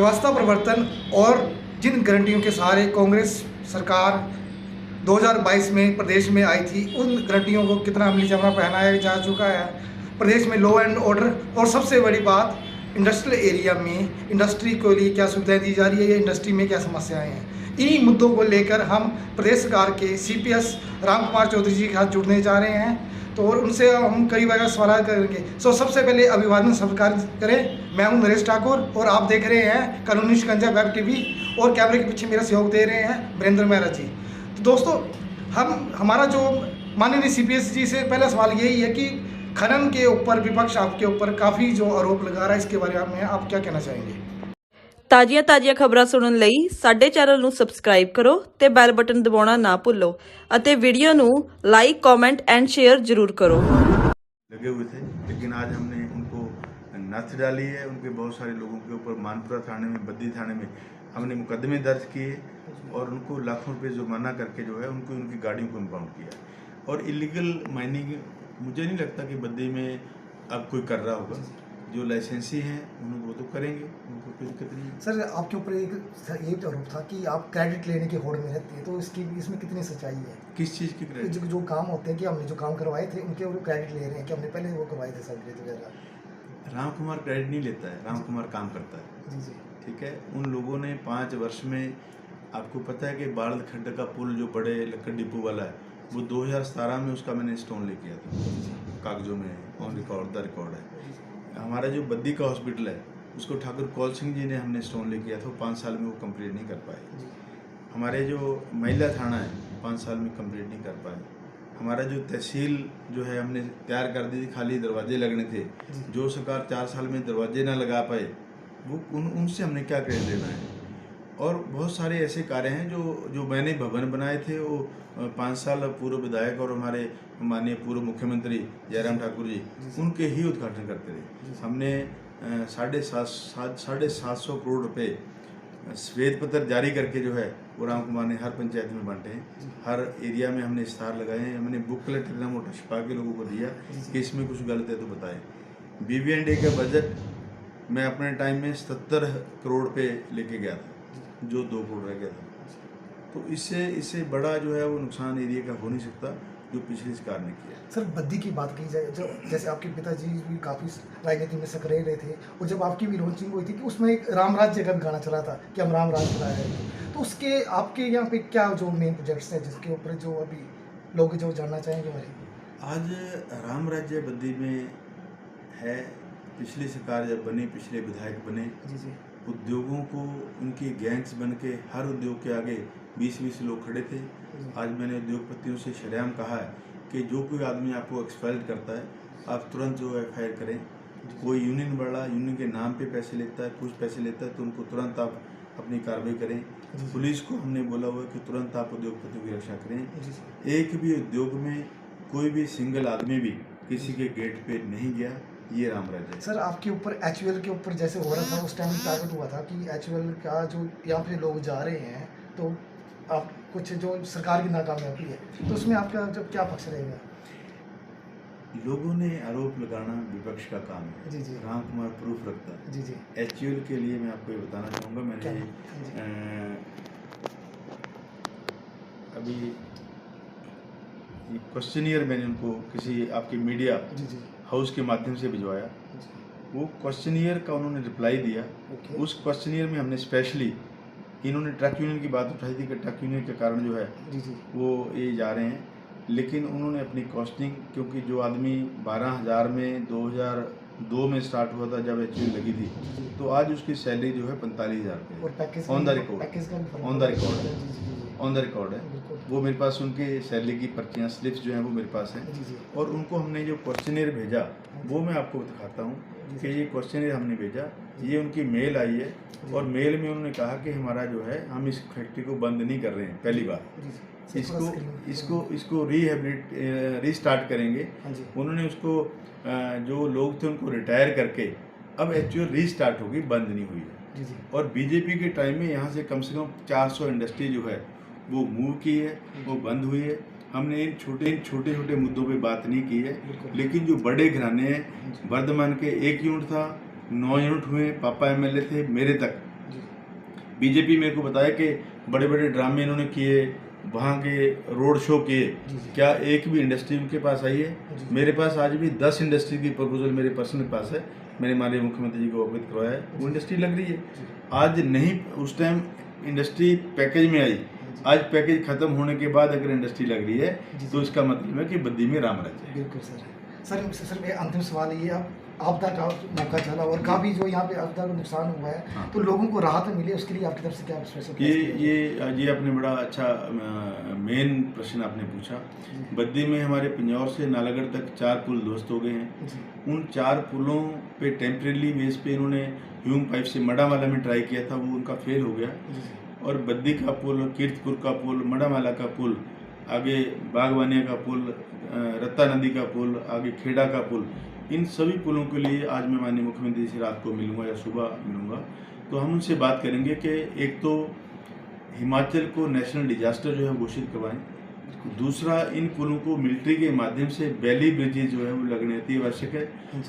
व्यवस्था परिवर्तन और जिन गारंटियों के सहारे कांग्रेस सरकार 2022 में प्रदेश में आई थी, उन गारंटियों को कितना अमली जामा पहनाया जा चुका है। प्रदेश में लॉ एंड ऑर्डर और सबसे बड़ी बात इंडस्ट्रियल एरिया में इंडस्ट्री के लिए क्या सुविधाएं दी जा रही है, इंडस्ट्री में क्या समस्याएं हैं। इन्हीं मुद्दों को लेकर हम प्रदेश सरकार के CPS राम कुमार चौधरी जी के साथ जुड़ने जा रहे हैं, तो और उनसे हम कई बार सवाल करेंगे। सबसे पहले अभिवादन स्वीकार करें। मैं हूं नरेश ठाकुर और आप देख रहे हैं कानूनी शिकंजा वेब TV और कैमरे के पीछे मेरा सहयोग दे रहे हैं वीरेंद्र मेहरा जी। तो दोस्तों, हमारा जो माननीय CPS जी से पहला सवाल यही है कि खनन के ऊपर विपक्ष आपके ऊपर काफ़ी जो आरोप लगा रहा है, इसके बारे में आप क्या कहना चाहेंगे? ਤਾਜ਼ੀਆਂ ਖਬਰਾਂ ਸੁਣਨ ਲਈ ਸਾਡੇ ਚੈਨਲ ਨੂੰ ਸਬਸਕ੍ਰਾਈਬ ਕਰੋ ਤੇ ਬੈਲ ਬਟਨ ਦਬਾਉਣਾ ਨਾ ਭੁੱਲੋ ਅਤੇ ਵੀਡੀਓ ਨੂੰ ਲਾਈਕ, ਕਮੈਂਟ ਐਂਡ शेयर जरूर करो। लगे हुए थे, लेकिन आज हमने उनको नथ डाली है। उनके बहुत सारे लोगों के ऊपर मानपुरा थाने में, बद्दी थाने में हमने मुकदमे दर्ज किए और उनको लाखों रुपए जुर्माना करके जो है उनकी गाड़ियों को इम्पाउंड किया। और इलीगल माइनिंग मुझे नहीं लगता कि बद्दी में अब कोई कर रहा होगा। जो लाइसेंसी हैं उनको वो तो करेंगे, उनको कोई दिक्कत नहीं है। सर, आपके ऊपर एक आरोप था कि आप क्रेडिट लेने की होड़ में रहते हैं, तो इसमें कितनी सच्चाई है? किस चीज़ की क्रेडिट? जो काम होते हैं कि हमने जो काम करवाए थे उनके ऊपर क्रेडिट ले रहे हैं कि हमने पहले वो करवाए थे सर्टिफिकेट वगैरह। राम कुमार क्रेडिट नहीं लेता है, राम कुमार काम करता है। जी जी, ठीक है। उन लोगों ने 5 वर्ष में, आपको पता है कि बाढ़ खड्ड का पुल जो बड़े लक्कड़ डिपो वाला है, वो 2017 में उसका मैंने स्टोन ले किया था, कागजों में ऑन रिकॉर्ड द रिकॉर्ड है। हमारा जो बद्दी का हॉस्पिटल है उसको ठाकुर कौल सिंह जी ने हमने स्टोन ले किया था, 5 साल में वो कंप्लीट नहीं कर पाए। हमारे जो महिला थाना है 5 साल में कंप्लीट नहीं कर पाए। हमारा जो तहसील जो है हमने तैयार कर दी थी, खाली दरवाजे लगने थे, जो सरकार 4 साल में दरवाजे ना लगा पाए, वो उनसे हमने क्या क्रेडिट लेना है। और बहुत सारे ऐसे कार्य हैं जो मैंने भवन बनाए थे, वो 5 साल पूर्व विधायक और हमारे माननीय पूर्व मुख्यमंत्री जयराम ठाकुर जी उनके ही उद्घाटन करते रहे। हमने 750 करोड़ रुपए श्वेत पत्र जारी करके जो है वो राम कुमार ने हर पंचायत में बांटे हैं। हर एरिया में हमने इश्तार लगाए हैं। हमने बुकलेट इतना मोटा छपा के लोगों को दिया कि इसमें कुछ गलत है तो बताएं। BVND का बजट मैं अपने टाइम में 77 करोड़ पे लेके गया था, जो 2 करोड़ रह गया था। तो इससे बड़ा जो है वो नुकसान एरिया का हो नहीं सकता जो पिछली सरकार ने किया। सर, बद्दी की बात की जाए, जो जैसे आपके पिताजी भी काफ़ी राजनीति में सक्रिय रहे थे और जब आपकी भी लॉन्चिंग हुई थी कि उसमें एक राम राज्य का भी गाना चला था कि हम राम राज्य चला रहे हैं, तो उसके आपके यहाँ पे क्या जो मेन प्रोजेक्ट्स हैं जिसके ऊपर जो अभी लोग जो जानना चाहेंगे हमारे? आज राम राज्य बद्दी में है। पिछली सरकार जब बनी, पिछले विधायक बने, जी जी, उद्योगों को उनकी गैंग्स बन के हर उद्योग के आगे 20-20 लोग खड़े थे। आज मैंने उद्योगपतियों से शरेआम कहा है कि जो कोई आदमी आपको एक्सप्लॉइट करता है, आप तुरंत जो FIR करें। कोई यूनियन वाला यूनियन के नाम पे पैसे लेता है, कुछ पैसे लेता है, तो उनको तुरंत आप अपनी कार्रवाई करें। पुलिस को हमने बोला हुआ है कि तुरंत आप उद्योगपतियों की रक्षा करें। एक भी उद्योग में कोई भी सिंगल आदमी भी किसी के गेट पे नहीं गया। ये राम राज्य है। सर, आपके ऊपर HUL के ऊपर जैसे हो रहा था उस टाइम टारगेट हुआ था कि HUL का जो यहाँ पे लोग जा रहे हैं, तो आप कुछ जो सरकार की नाकामयाबी है, तो उसमें आपका जब क्या पक्ष रहेगा? लोगों ने आरोप लगाना विपक्ष का काम है। जी जी, राम कुमार प्रूफ रखता है। जी जी, HUL के लिए मैं आपको ये बताना चाहूँगा, मैंने अभी क्वेश्चनियर मैंने उनको किसी आपकी मीडिया हाउस के माध्यम से भिजवाया। वो क्वेश्चनियर का उन्होंने रिप्लाई दिया। उस क्वेश्चनियर में हमने स्पेशली, इन्होंने ट्रक यूनियन की बात उठाई थी कि ट्रक यूनियन के कारण जो है वो ये जा रहे हैं, लेकिन उन्होंने अपनी कॉस्टिंग, क्योंकि जो आदमी 12,000 में 2002 में स्टार्ट हुआ था जब HUL लगी थी, तो आज उसकी सैलरी जो है 45,000 रुपये ऑन द रिकॉर्ड है। वो मेरे पास उनके सैलरी की पर्चियाँ, स्लिप्स जो हैं वो मेरे पास हैं। और उनको हमने जो क्वेश्चनियर भेजा वो मैं आपको दिखाता हूँ कि ये क्वेश्चनियर हमने भेजा, ये उनकी मेल आई है। और मेल में उन्होंने कहा कि हमारा जो है, हम इस फैक्ट्री को बंद नहीं कर रहे हैं, पहली बार इसको रीस्टार्ट करेंगे। उन्होंने उसको जो लोग थे उनको रिटायर करके अब HUL रीस्टार्ट होगी, बंद नहीं हुई है। और बीजेपी के टाइम में यहाँ से कम 400 इंडस्ट्री जो है वो मूव की है, वो बंद हुई है। हमने इन छोटे मुद्दों पे बात नहीं की है, लेकिन जो बड़े घराने हैं, वर्धमान के 1 यूनिट था, 9 यूनिट हुए, पापा MLA थे, मेरे तक बीजेपी मेरे को बताया कि बड़े बड़े ड्रामे इन्होंने किए, वहाँ के रोड शो किए, क्या एक भी इंडस्ट्री उनके पास आई है? मेरे पास आज भी 10 इंडस्ट्री की प्रपोजल मेरे पर्सनल पास है, मैंने माननीय मुख्यमंत्री जी को अवगत करवाया है, वो इंडस्ट्री लग रही है। आज नहीं, उस टाइम इंडस्ट्री पैकेज में आई, आज पैकेज खत्म होने के बाद अगर इंडस्ट्री लग रही है तो इसका मतलब है कि बद्दी में राम राज्य है। बिल्कुल सर मेरा अंतिम सवाल ये, अब आपदा का मौका चला और काफ़ी जो यहाँ पे आपदा का नुकसान हुआ है, हाँ। तो लोगों को राहत मिले उसके लिए आपकी तरफ से क्या स्पेशल? ये आपने बड़ा अच्छा मेन प्रश्न आपने पूछा। बद्दी में हमारे पिंजौर से नालागढ़ तक 4 पुल ध्वस्त हो गए हैं। उन 4 पुलों पे टेम्परेरी बेस पे इन्होंने ह्यूम पाइप से मडामाला में ट्राई किया था, वो उनका फेल हो गया। और बद्दी का पुल, कीर्तपुर का पुल, मडामाला का पुल, आगे बागवानिया का पुल, रत्ता नदी का पुल, आगे खेड़ा का पुल, इन सभी पुलों के लिए आज मैं माननीय मुख्यमंत्री से रात को मिलूंगा या सुबह मिलूंगा, तो हम उनसे बात करेंगे कि एक तो हिमाचल को नेशनल डिजास्टर जो है घोषित करवाएं, दूसरा इन पुलों को मिलिट्री के माध्यम से बैली ब्रिजेज जो है वो लगने अति आवश्यक है।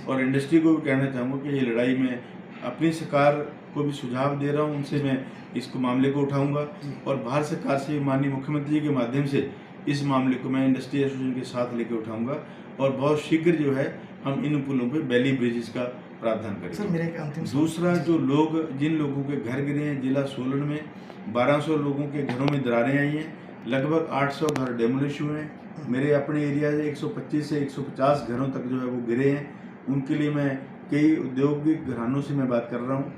और इंडस्ट्री को भी कहना चाहूँगा कि ये लड़ाई में अपनी सरकार को भी सुझाव दे रहा हूँ, उनसे मैं इसको मामले को उठाऊंगा और भारत सरकार से माननीय मुख्यमंत्री जी के माध्यम से इस मामले को मैं इंडस्ट्री एसोसिएशन के साथ लेकर उठाऊंगा और बहुत शीघ्र जो है हम इन पुलों पे बैली ब्रिजेस का प्रावधान करेंगे। सर मेरे अंतिम दूसरा, जो लोग, जिन लोगों के घर गिरे हैं, जिला सोलन में 1200 लोगों के घरों में दरारें आई हैं, लगभग 800 घर डेमोलिश हुए हैं। मेरे अपने एरिया से 125 से 150 घरों तक जो है वो गिरे हैं। उनके लिए मैं कई औद्योगिक घरानों से मैं बात कर रहा हूँ,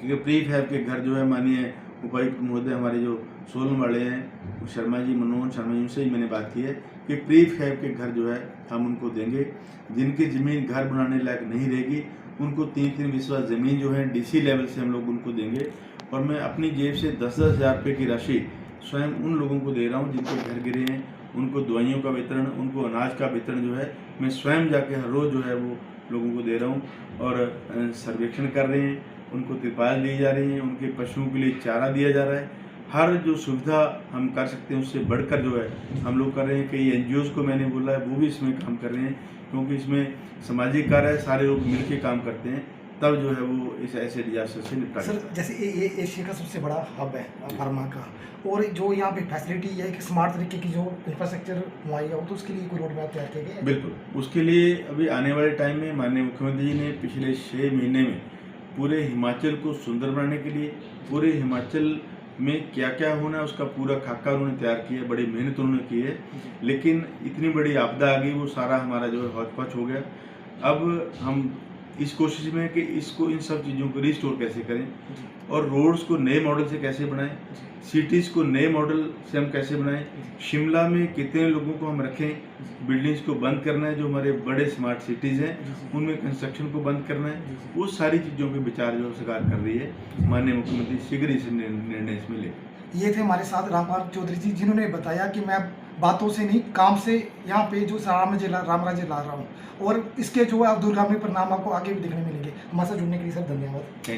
क्योंकि प्री फैब के घर जो है माननीय उपायुक्त महोदय हमारे जो सोलन वाले हैं शर्मा जी, मनोज शर्मा जी, उनसे ही मैंने बात की है कि प्री फैब के घर जो है हम उनको देंगे। जिनकी ज़मीन घर बनाने लायक नहीं रहेगी उनको 3-3 विश्वास ज़मीन जो है डीसी लेवल से हम लोग उनको देंगे। और मैं अपनी जेब से 10-10 हज़ार रुपये की राशि स्वयं उन लोगों को दे रहा हूँ जिनके घर गिरे हैं, उनको दवाइयों का वितरण, उनको अनाज का वितरण जो है मैं स्वयं जाके हर रोज़ जो है वो लोगों को दे रहा हूँ। और सर्वेक्षण कर रहे हैं, उनको तिरपाल दी जा रही है, उनके पशुओं के लिए चारा दिया जा रहा है। हर जो सुविधा हम कर सकते हैं उससे बढ़कर जो है हम लोग कर रहे हैं। कई एनजीओज को मैंने बोला है वो भी इसमें काम कर रहे हैं, क्योंकि इसमें सामाजिक कार्य है, सारे लोग मिलकर काम करते हैं, तब जो है वो इस ऐसे डिजास्टर से निपटा। सर जैसे ये एशिया का सबसे बड़ा हब है फार्मा का, और जो यहाँ पे फैसिलिटी है कि स्मार्ट तरीके की जो इंफ्रास्ट्रक्चर मुहैया हो, तो उसके लिए कोई रोड मैप तैयार किया गया? बिल्कुल, उसके लिए अभी आने वाले टाइम में माननीय मुख्यमंत्री जी ने पिछले 6 महीने में पूरे हिमाचल को सुंदर बनाने के लिए, पूरे हिमाचल में क्या क्या होना है उसका पूरा खाका उन्होंने तैयार किया, बड़ी मेहनत उन्होंने की है। लेकिन इतनी बड़ी आपदा आ गई, वो सारा हमारा जो है हौच-पौच हो गया। अब हम इस कोशिश में कि इसको, इन सब चीज़ों को रिस्टोर कैसे करें और रोड्स को नए मॉडल से कैसे बनाएं, सिटीज़ को नए मॉडल से हम कैसे बनाएं, शिमला में कितने लोगों को हम रखें, बिल्डिंग्स को बंद करना है, जो हमारे बड़े स्मार्ट सिटीज़ हैं उनमें कंस्ट्रक्शन को बंद करना है, वो सारी चीज़ों के विचार जो सरकार कर रही है। माननीय मुख्यमंत्री शीघ्र इस निर्णय इसमें ले। ये थे हमारे साथ रामपाल चौधरी जी, जिन्होंने बताया कि मैं बातों से नहीं काम से यहाँ पे जो राम राज्य ला रहा हूँ, और इसके जो है दूरगामी परिणाम आपको आगे भी देखने मिलेंगे। हमारे साथ जुड़ने के लिए सर धन्यवाद।